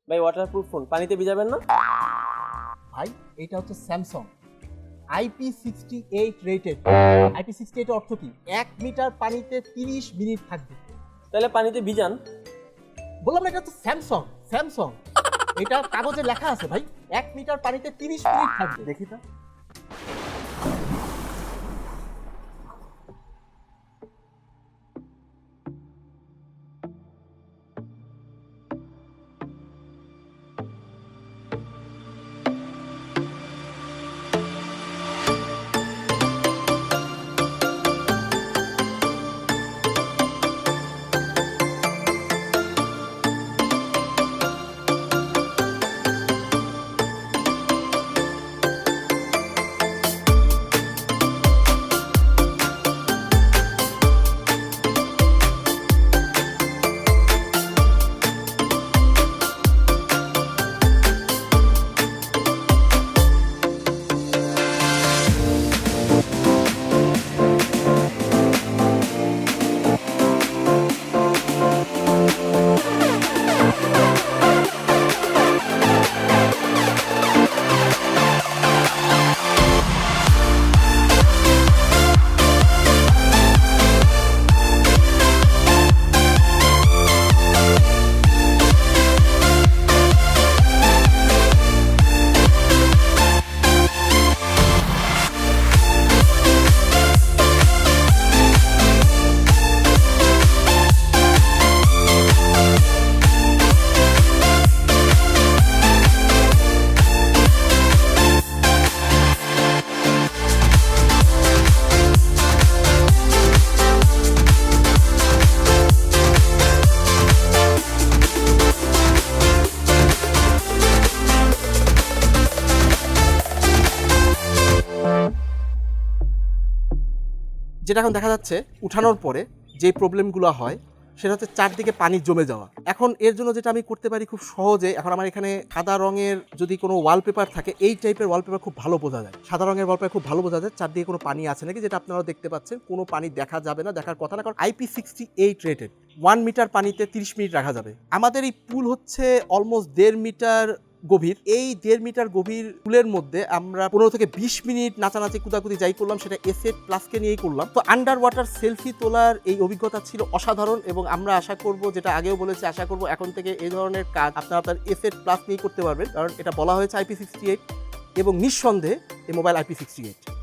ভাই waterproof phone, পানিতে ভিজাবেন না? ভাই এটা হচ্ছে স্যামসাং IP68 রেটেড। IP68 এর অর্থ কি? 1 মিটার পানিতে 30 মিনিট থাকবে। তাহলে পানিতে ভিজান। বললাম না, এটা হচ্ছে স্যামসাং। এটা কাগজে লেখা আছে ভাই, 1 মিটার পানিতে 30 মিনিট থাকবে। দেখি তো। যেটা এখন দেখা যাচ্ছে উঠানোর পরে যে প্রবলেমগুলো হয় সেটা হচ্ছে চারদিকে পানি জমে যাওয়া। এখন এর জন্য যেটা আমি করতে পারি খুব সহজে, এখন আমার এখানে সাদা রঙের যদি কোনো ওয়ালপেপার থাকে, এই টাইপের ওয়ালপেপার খুব ভালো বোঝা যায়। সাদা রঙের ওয়ালপেপার খুব ভালো বোঝা যায় চারদিকে কোনো পানি আছে নাকি, যেটা আপনারা দেখতে পাচ্ছেন কোনো পানি দেখা যাবে না, দেখার কথা না, কারণ IP68 রেটেড 1 মিটার পানিতে 30 মিনিট রাখা যাবে। আমাদের এই পুল হচ্ছে অলমোস্ট 1.5 মিটার গভীর। এই 1.5 মিটার গভীর পুলের মধ্যে আমরা 15 থেকে 20 মিনিট নাচানাচি কুদাকুদি যাই করলাম, সেটা এসেট প্লাসকে নিয়েই করলাম। তো আন্ডার ওয়াটার সেলফি তোলার এই অভিজ্ঞতা ছিল অসাধারণ, এবং আমরা আশা করব, যেটা আগেও বলেছি, আশা করব এখন থেকে এই ধরনের কাজ আপনারা আপনার এসেট প্লাস নিয়েই করতে পারবেন, কারণ এটা বলা হয়েছে IP68 এবং নিঃসন্দেহে এই মোবাইল IP68।